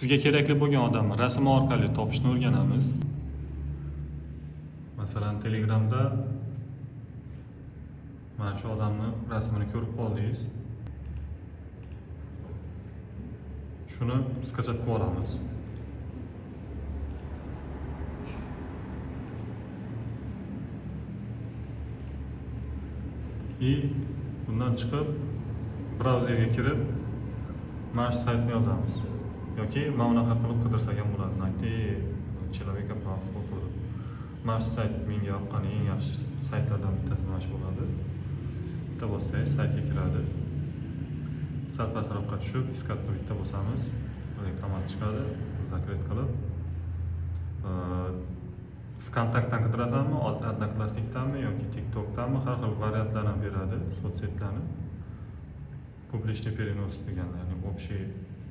Sizga kerakli bo'lgan odamni rasm orqali topishni o'rganamiz. Masalan, Telegramda mana shu odamni rasmini ko'rib qoldingiz. Shuni skachat qilib olamiz. Bundan chiqib brauzerga kirib mana shu saytni yozamiz. Yoki mana bunaqa qilib qidirsak ham bo'ladi. Найти человека по фото. Mana shu sayt menga yoqqan eng yaxshi saytlardan bittasi mana shu bo'ladi. Bitta bossangiz saytga kiradi. Sal pastroqqa tushib, iskatni bitta bosamiz, reklamasi chiqadi. Zakrit qilib VKontaktdan qidirasanmi, Odnoklassnikdanmi yoki TikTokdanmi, har xil variantlarni beradi, sotsетlarni. Publichniy перенос degan, ya'ni общий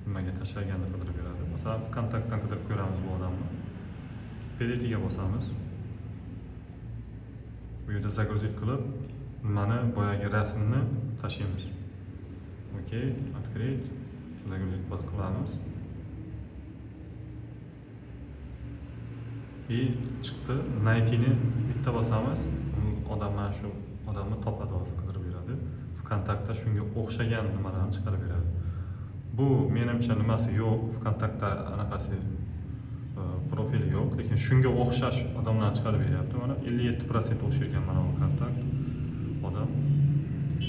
nimaga tashlaganini qidirib beradi. Masalan, VKontaktdan qidirib ko'ramiz bu odamni. Peretiga bosamiz. Bu yerda загрузить qilib, nimani boyagi rasmni tashlaymiz. Okey, открыть, загрузить qilamiz. Chiqdi. Найтini bitta bosamiz. Odam mana shu odamni topadi, hozir qidirib beradi. VKontaktda shunga o'xshagan nimalarni chiqarib beradi. Bu menimcha nimasi yo'q, VKontaktda anaqasi profili yo'q, lekin shunga o'xshash odamlarni chiqarib beryapti. Mana 57% o'xshagan mana bu kontakt odam.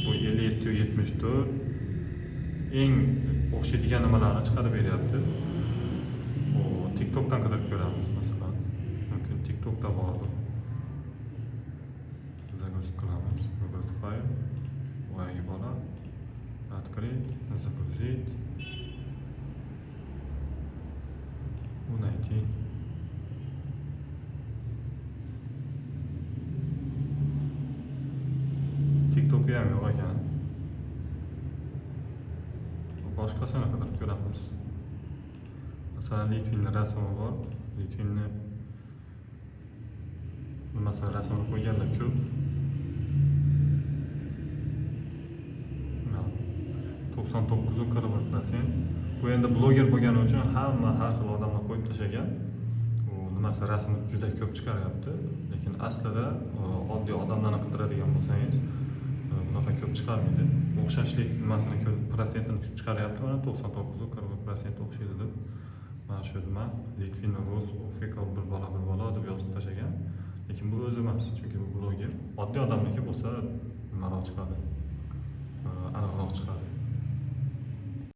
Bu 57-74 eng o'xshaydigan nimalarni chiqarib beryapti. Bu TikTokdan qidirib ko'ramiz masalan. Mumkin TikTokda bordir. Загрузить qilamiz. Google file. Voyaga bola. Открыть, загрузить. Найти. TikTok'ga ham yo'q ekan. Boshqasini qidirib ko'ramiz. Masalan, Litvinning rasmi bor. Litvinni masalan rasmini qo'yganlar ko'p. 99.40%. Bu endi bloger bo'lgani uchun hamma har xil odamlar qo'yib tashlagan. U nimasi rasmi juda ko'p chiqaryapti, lekin aslida oddiy odamlarni qidiradigan bo'lsangiz, bunaqa ko'p chiqarmaydi. O'xshashlik nimasini prosentini chiqaryapti, mana 99.40% o'xshaydi deb. Mana shu nima Litvin Rus official bir bola deb yozib tashlagan. Lekin bu o'zi emas, chunki bu bloger. Oddiy odamniki bo'lsa nimaroq chiqadi. Aniqroq chiqadi.